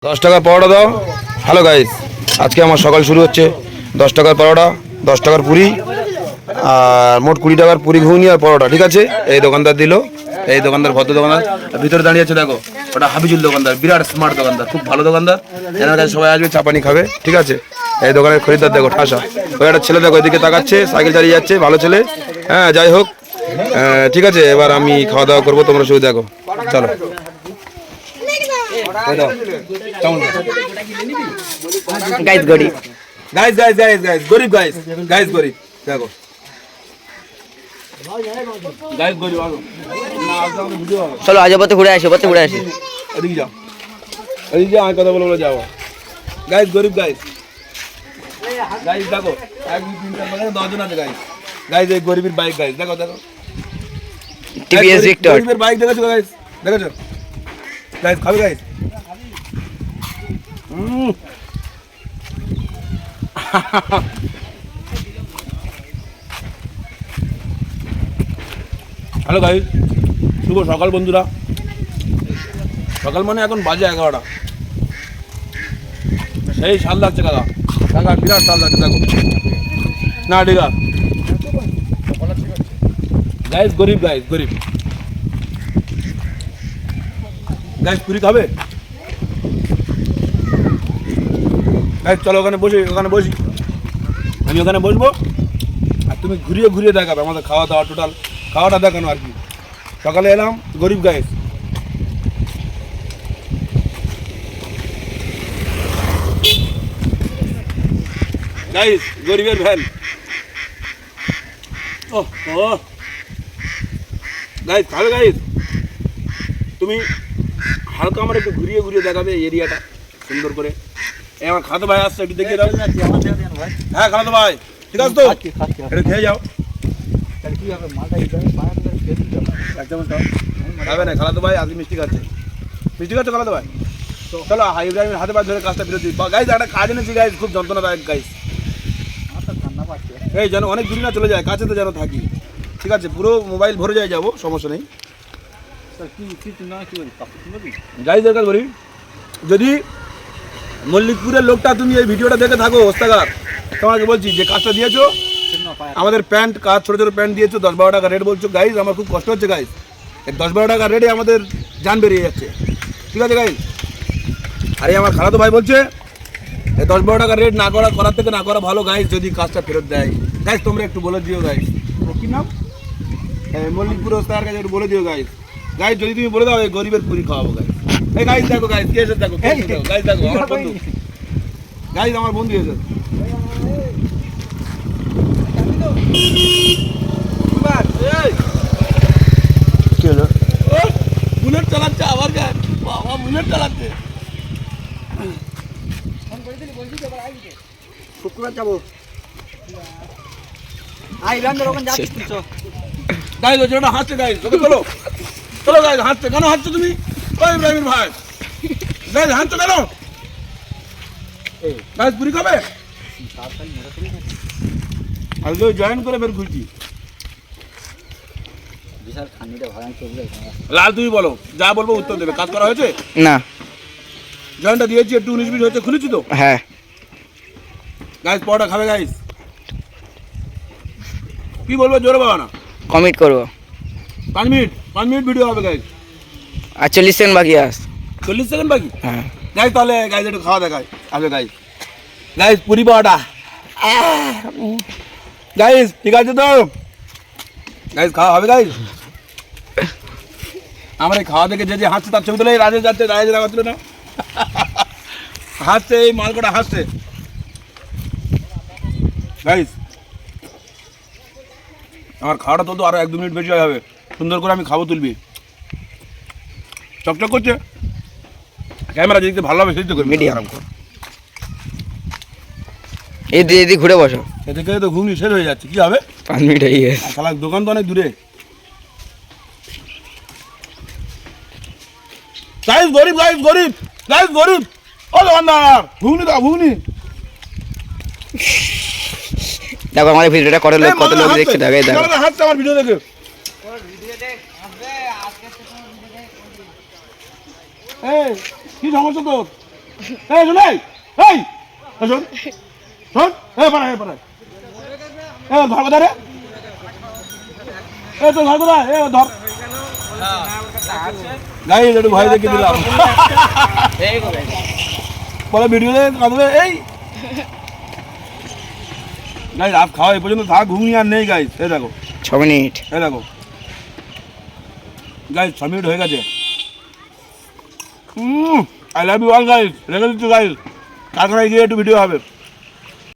10 টাকার পরোটা দাও। Hello guys, আজকে আমার সকাল শুরু হচ্ছে 10 টাকার পরোটা, 10 টাকার পুরি আর মোট 20 টাকার পুরি ঘুগনি আর পরোটা। ঠিক আছে, এই দোকানদার দিল, এই দোকানদার ভদ্র দোকানদার ভিতরে দাঁড়িয়ে আছে। দেখো, ওটা হাবিজুল দোকানদার, বিরাট স্মার্ট দোকানদার, খুব ভালো দোকানদার। এনার কাছে সবাই আসবে, চা পানি খাবে। ঠিক আছে, এই দোকানের খরিদ্দার দেখো ঠাসা। ওই একটা ছেলে দেখো এদিকে তাকাচ্ছে, সাইকেল চালিয়ে যাচ্ছে, ভালো ছেলে। হ্যাঁ, যাই হোক, ঠিক আছে, এবার আমি খাওয়া দাওয়া করবো, তোমরা শুধু দেখো। চলো গাইস গরিব গরিব গাইস গরিব দেখো গাইস গরিব। চলো আজ পথে ঘুরে আসি, পথে ঘুরে আসি। এদিকে যাও, এদিকে যাও, আমি কথা বলে যাবো। গাইস গরিব গাইস দেখো, 1 2 3 4 5 10 জন আছে গাইস। গাইস এই গরিবের বাইক গাইস, দেখো দেখো টিভিএস ভিক্টর গরিবের বাইক দেখেছো গাইস, দেখেছো গাইস? খাবে গাইস? হ্যালো গাইস, শুভ সকাল বন্ধুরা। সকাল মানে এখন বাজে 11টা। সেই শাল লাগছে কাকা, কাকা বিরাট শাল লাগছে দেখো না। ঠিক আছে গাইস, গরিব গাইস গরিব গাইস, পুরি খাবে গাইস? চলো ওখানে বসি, আমি ওখানে বসবো আর তুমি ঘুরিয়ে ঘুরিয়ে দেখাবে আমাদের খাওয়া দাওয়া, টোটাল খাওয়াটা দেখানো আর কি। সকালে এলাম, গরিব গাইস গাইস, গরিবের ভ্যান। ও গাইস, খাবে গাইস? তুমি হালকা আমার একটু ঘুরিয়ে ঘুরিয়ে দেখাবে এই এরিয়াটা সুন্দর করে। এই আমার খালাতো ভাই আসছে, একটু দেখিয়ে দাও। হ্যাঁ খালাতো ভাই, ঠিক আছে তো? এটা খেয়ে যাও। খাবে না খালাতো ভাই? আজকে মিষ্টি খাচ্ছে, মিষ্টি খাচ্ছে খালাতো ভাই। চলো ইব্রাহিমের হাতে পায়ে ধরে কাজটা বিরতি গাইস। একটা কাজ এনেছি গাইস, খুব যন্ত্রণাদায়ক গাইস। এই যেন অনেক দূরে না চলে যায়, কাছে তো যেন থাকি। ঠিক আছে, পুরো মোবাইল ভরে যায়, যাবো, সমস্যা নেই গাইস। দরকার বলি, যদি মল্লিকপুরের লোকটা তুমি এই ভিডিওটা দেখে থাকো, ওস্তাগার তোমাকে বলছি যে কাজটা দিয়েছো, আমাদের প্যান্ট কাজ, ছোটো ছোটো প্যান্ট দিয়েছো, 10-12 টাকা রেট বলছো গাইস। আমার খুব কষ্ট হচ্ছে গাইস, 10-12 টাকা রেটে আমাদের জান বেরিয়ে যাচ্ছে। ঠিক আছে গাইস, আরে আমার খালাতো ভাই বলছে 10-12 টাকা রেট না করার থেকে না করা ভালো গাইস, যদি কাজটা ফেরত দেয়। গাইস তোমরা একটু বলে দিও গাইস, কি নাম মল্লিকপুর ওস্তাগার কাছে একটু বলে দিও গাইস। গাইস যদি তুমি বলে দাও, এই গরিবের পুরি খাওয়াবো গাইস। এই গাইস দেখো গাইস, কে এসে দেখো গাইস, দেখো আমার বন্ধু গাইস, আমার বন্ধু এসে। বুলেট চালাচ্ছে আবার গান, বাবা বুলেট চালাচ্ছে। শুক্রবার যাবো। গাইস ওই ছেলেটা হাসছে গাইস, ওকে চলো চলো গাইস। হাসছে কেন? হাসছো তুমি? ওই ইব্রাহিমের ভাই গাইস, হাসছো কেন? গাইস পুরি খাবে? আজকে জয়েন করে বের ঘুরছি। লাল তুমি বলো, যা বলবো উত্তর দেবে। কাজ করা হয়েছে না? জয়েনটা দিয়েছি, একটু 19 মিনিট হয়েছে, খুলেছি তো। হ্যাঁ গাইস পরোটা খাবে গাইস? কি বলবো, জোরে বাবা না। কমিট করবো। 5 মিনিট ভিডিও হবে গাইস, আর 40 সেকেন্ড বাকি আস। 40 সেকেন্ড বাকি। হ্যাঁ গাইস তাহলে গাইস একটু খাওয়া দেখায় আসবে গাইস। গাইস পুরি পরোটা গাইস, ঠিক আছে তো গাইস? খাওয়া হবে গাইস? আমার এই খাওয়া দেখে যে হাসছে তার ছবি তুলে রাজে যাচ্ছে, রাজে দেখা তুলে না হাসছে, এই মালকোটা হাসছে গাইস। আমার খাওয়াটা তো আরো 1-2 মিনিট বেশি হবে, সুন্দর করে আমি খাবো, তুলবি। চকচক করছে ক্যামেরা, যদি ভালো হবে সেই তো করবি। মিডিয়াম এদিকে ঘুরে বসো। এদিকে তো ঘুগনি শেষ হয়ে যাচ্ছে, কি হবে? 5 মিনিট হয়ে গেছে। শালা দোকান তো অনেক দূরে। গাইস গরিব গাইস গরিব গাইস গরিব, ও দোকানদার ঘুগনি দাও, ঘুগনি। দেখো আমাদের ভিডিওটা কত লোক দেখছে, দেখো এই দেখো। হাসছে আমার ভিডিও দেখে। এই কি সমস্যা তোর? এই শোন এই শোন শোন পাড়ায় ধর কোথায় রে তো ধর কোথায় ধর গাই একটু ভয় দেখে দিলাম পরে ভিডিওতে কাঁদবে এই গাইজ রাত খাওয়া এই পর্যন্ত থাক ঘুমিয়ে আর নেই গাইজ এই দেখো 6 মিনিট এই দেখো গাইজ 6 মিনিট হয়ে গেছে I love you all guys রেখে দিচ্ছি গাইজ কারখানায় গিয়ে একটু ভিডিও হবে